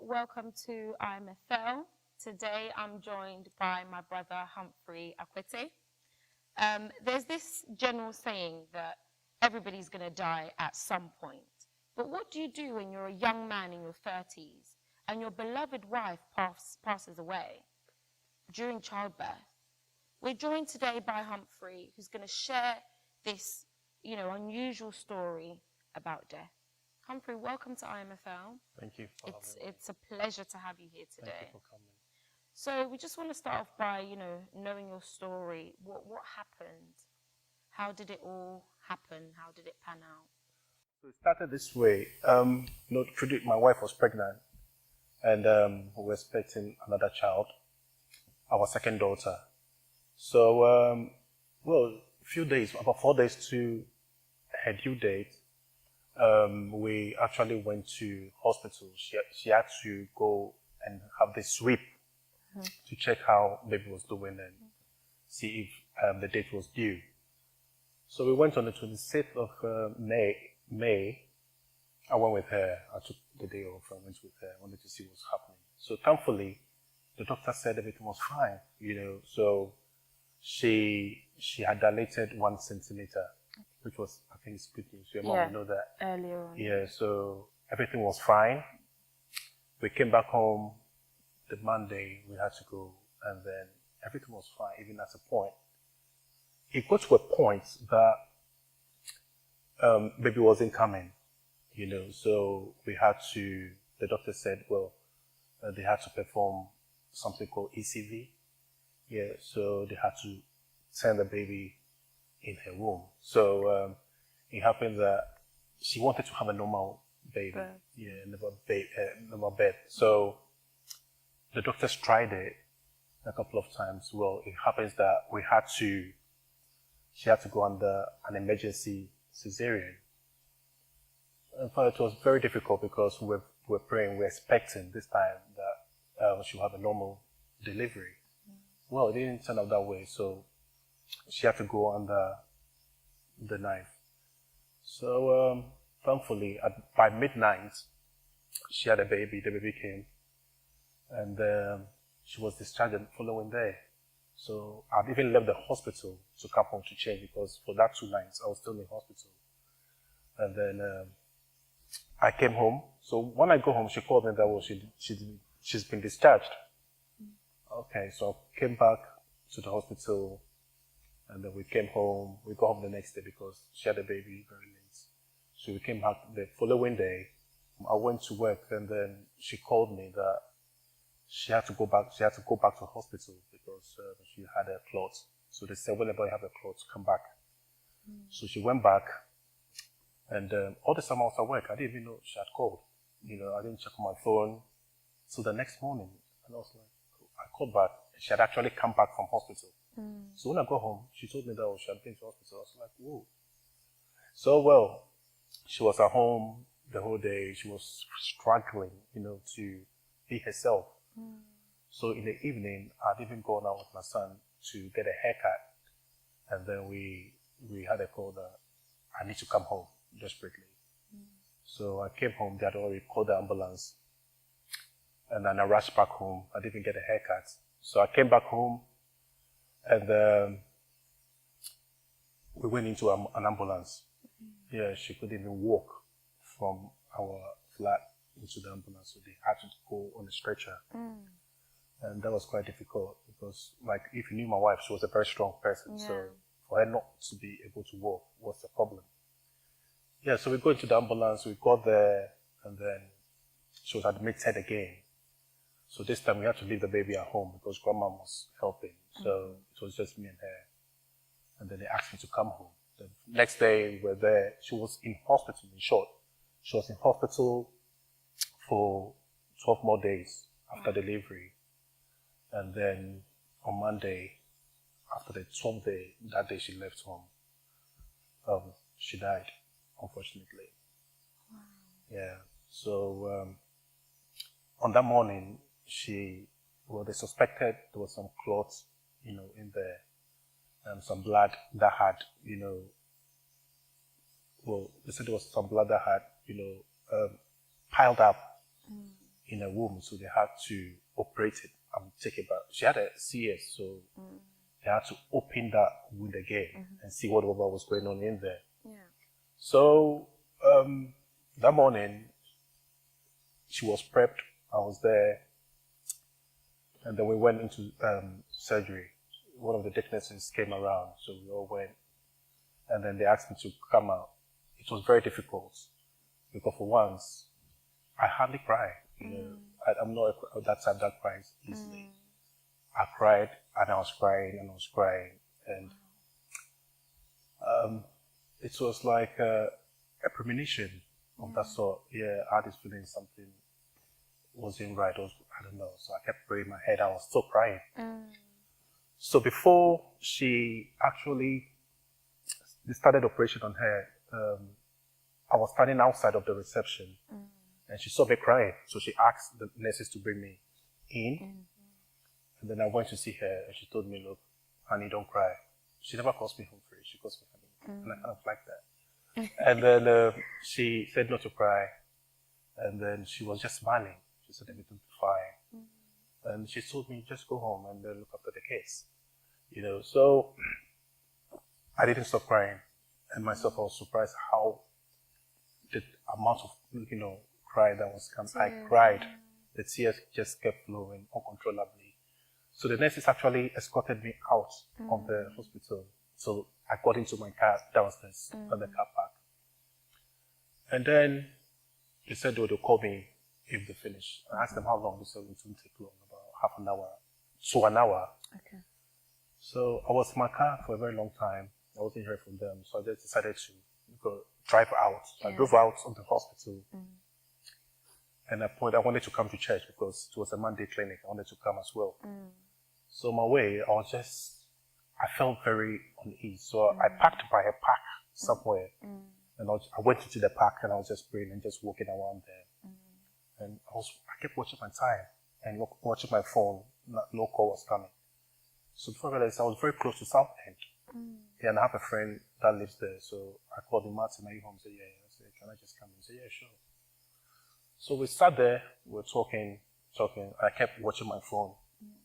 welcome to IMFL. Today I'm joined by my brother Humphrey Akwete. There's this general saying that everybody's going to die at some point. But what do you do when you're a young man in your 30s and your beloved wife passes away during childbirth? We're joined today by Humphrey, who's going to share this, unusual story about death. Humphrey, welcome to IMFL. Thank you for having me. It's a pleasure to have you here today. Thank you for coming. So we just want to start off by, knowing your story. What happened? How did it all happen? How did it pan out? So it started this way. My wife was pregnant, and we were expecting another child, our second daughter. So, a few days, about 4 days to her due date, we actually went to hospital. She had to go and have the sweep to check how baby was doing and see if the date was due. So we went on the 26th of May. I went with her. I took the day off. I went with her. I wanted to see what was happening. So thankfully, the doctor said everything was fine. So she had dilated 1 centimeter, which was, I think, it's good news. Your mom will know that. Earlier on. Yeah, so everything was fine. We came back home the Monday, we had to go, and then everything was fine, even at a point. It got to a point that baby wasn't coming, so we had to, the doctor said, they had to perform something called ECV. Yeah, so they had to send the baby in her womb. So it happened that she wanted to have a normal baby, normal birth. So the doctors tried it a couple of times. Well, it happens that she had to go under an emergency cesarean. In fact, it was very difficult because we're praying, we're expecting this time that she'll have a normal delivery. Well, it didn't turn out that way, so she had to go under the knife. So thankfully, by midnight, she had a baby. The baby came, and she was discharged the following day. So I'd even left the hospital to come home to change because for that 2 nights I was still in hospital. And then I came home. So when I go home, she called me that she's been discharged. Okay, so I came back to the hospital, and then we came home. We got home the next day because she had a baby very late. So we came back the following day. I went to work, and then she called me that she had to go back. She had to go back to hospital because she had a clot. So they said, whenever you have a clot, come back. So she went back, and all the time I was at work, I didn't even know she had called. I didn't check on my phone. So the next morning, and I was like, I called back. She had actually come back from hospital. So when I got home, she told me that she had been to hospital. I was like, whoa. So, she was at home the whole day. She was struggling, to be herself. So in the evening, I'd even gone out with my son to get a haircut. And then we had a call that I need to come home desperately. So I came home. They had already called the ambulance. And then I rushed back home. I didn't even get a haircut. So I came back home, and we went into an ambulance. Yeah, she couldn't even walk from our flat into the ambulance, so they had to go on a stretcher. And that was quite difficult because, if you knew my wife, she was a very strong person. Yeah. So for her not to be able to walk was a problem. Yeah, so we go into the ambulance. We got there, and then she was admitted again. So this time we had to leave the baby at home because grandma was helping. So it was just me and her. And then they asked me to come home. The next day we were there. She was in hospital, in short. She was in hospital for 12 more days after delivery. And then on Monday, after the 12th day, that day she left home. She died, unfortunately. Wow. Yeah. So on that morning, they suspected there was some clots, in there, some blood that had, they said there was some blood that had, piled up in a womb, so they had to operate it and take it back. She had a CS, so they had to open that wound again and see whatever was going on in there. Yeah. So that morning, she was prepped. I was there, and then we went into surgery. One of the technicians came around, so we all went, and then they asked me to come out. It was very difficult because for once, I hardly cry. You know, I'm not that type that cries easily. I cried, and I was crying, and I was crying, and it was like a premonition of that sort. Yeah, I had this feeling something wasn't right. I don't know. So I kept praying in my head. I was still crying. So before she actually started operation on her, I was standing outside of the reception, and she saw me crying. So she asked the nurses to bring me in, and then I went to see her, and she told me, "Look, honey, don't cry." She never calls me Humphrey. She calls me honey, and I kind of like that. And then she said not to cry, and then she was just smiling. She said everything will be fine. And she told me, just go home and look after the kids. You know, so I didn't stop crying. And myself, I was surprised how the amount of, cry that was coming. I cried. The tears just kept flowing uncontrollably. So the nurses actually escorted me out of the hospital. So I got into my car downstairs at the car park. And then they said they would call me if they finish. I asked them how long. They said it wouldn't take long, about half an hour to an hour. Okay. So I was in my car for a very long time. I wasn't hearing from them. So I just decided to drive out. So I drove out of the hospital. And at a point, I wanted to come to church because it was a Monday clinic. I wanted to come as well. So my way, I felt very uneasy. So I parked by a park somewhere. And I went into the park and I was just praying and just walking around there. And I kept watching my time and watching my phone. No call was coming. So before I realized, I was very close to Southend. Yeah, and I have a friend that lives there. So I called him, Martin, are you home? He said, yeah. I said, can I just come in? He said, yeah, sure. So we sat there, we were talking. I kept watching my phone.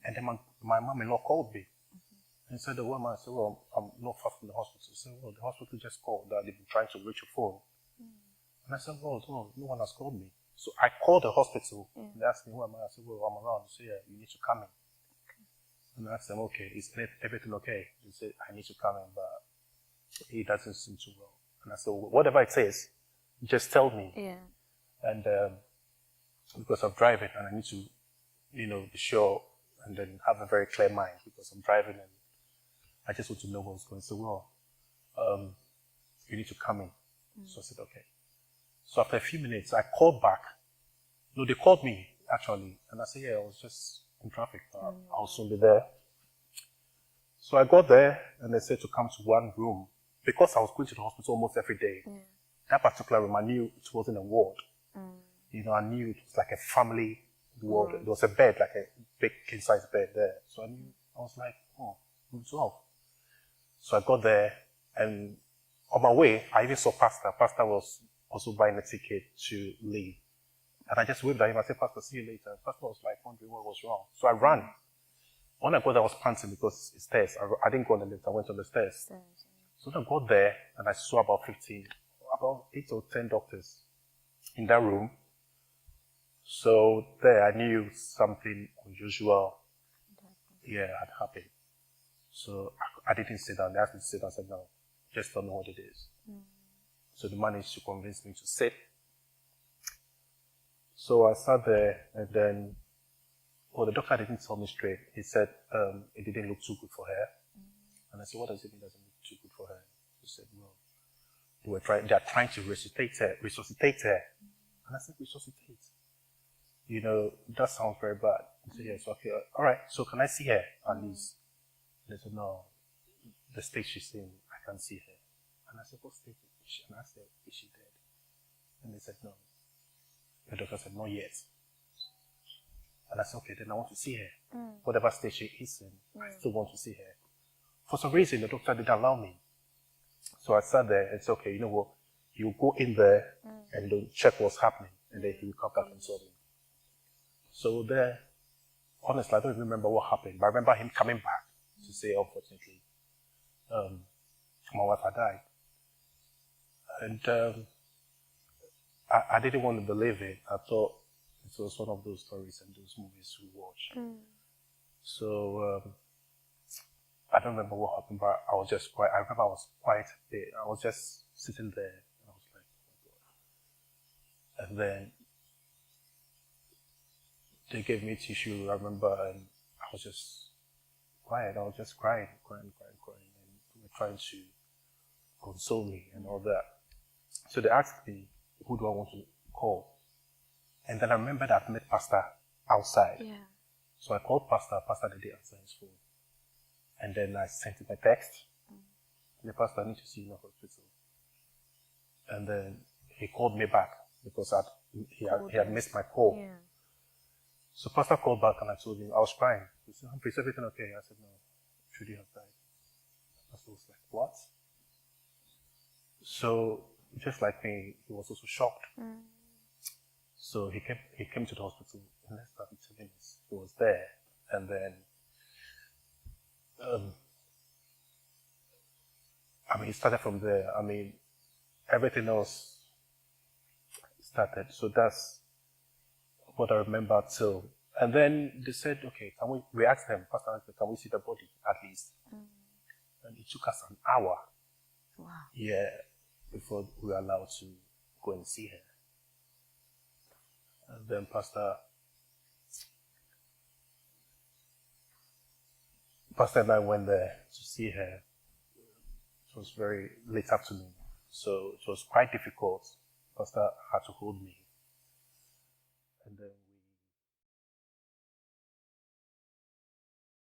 And then my mom-in-law called me. And said, well, I said, well, I'm not far from the hospital. He said, well, the hospital just called that they've been trying to reach your phone. And I said, well, no one has called me. So I called the hospital. And they asked me, who am I? I said, well, I'm around. They said, yeah, you need to come in. And I asked them, okay, is everything okay? They said, I need to come in, but he doesn't seem too well. And I said, well, whatever it is, just tell me. Yeah. And because I'm driving and I need to, be sure and then have a very clear mind because I'm driving and I just want to know what's going on. So, well, you need to come in. So I said, okay. So after a few minutes, I called back. No, they called me, actually. And I said, yeah, I was just in traffic. I'll soon be there. So I got there, and they said to come to one room. Because I was going to the hospital almost every day, that particular room, I knew it wasn't a ward. I knew it was like a family ward. There was a bed, like a big king-size bed there. So I was like, room 12. So I got there, and on my way, I even saw Pastor. Pastor was also buying a ticket to leave. And I just waved at him. I said, Pastor, see you later. Pastor was like wondering what was wrong. So I ran. When I got there, I was panting because it's stairs. I didn't go on the lift. I went on the stairs. So I got there, and I saw about 8 or 10 doctors in that room. So there, I knew something unusual, had happened. So I didn't sit down. They asked me to sit down. I said, no, just tell me what it is. So they managed to convince me to sit. So I sat there, and then, the doctor didn't tell me straight. He said it didn't look too good for her. And I said, what does it mean it doesn't look too good for her? He said, well, they are trying to resuscitate her. And I said, resuscitate? That sounds very bad. He said, yes, okay, all right, so can I see her at least? They said, no, the state she's in, I can't see her. And I said, what state is she? And I said, is she dead? And they said, no. The doctor said, not yet. And I said, okay, then I want to see her. Whatever state she is in, I still want to see her. For some reason, the doctor didn't allow me. So I sat there and said, okay, you know what? You go in there and check what's happening. And then he will come back and tell me. So there, honestly, I don't even remember what happened, but I remember him coming back to say, unfortunately, my wife had died. And I didn't want to believe it. I thought it was one of those stories and those movies we watch. So I don't remember what happened, but I was just quiet. I remember I was quiet a bit. I was just sitting there. And I was like, oh my God. And then they gave me tissue, I remember, and I was just quiet. I was just crying. And they were trying to console me and all that. So they asked me, who do I want to call? And then I remembered I'd met Pastor outside. Yeah. So I called Pastor. Pastor didn't answer his phone. And then I sent him a text. The pastor, I need to see you in the hospital. And then he called me back because he had missed my call. Yeah. So Pastor called back and I told him, I was crying. He said, Humphrey, is everything okay? I said, no, should he have died? Pastor was like, what? So just like me, he was also shocked. So he came to the hospital in less than 2 minutes. He was there. And then it started from there. Everything else started. So that's what I remember till. And then they said, okay, we asked them, Pastor, can we see the body at least? And it took us an hour. Wow. Yeah, before we were allowed to go and see her. And then Pastor and I went there to see her. It was very late afternoon, so it was quite difficult. Pastor had to hold me. And then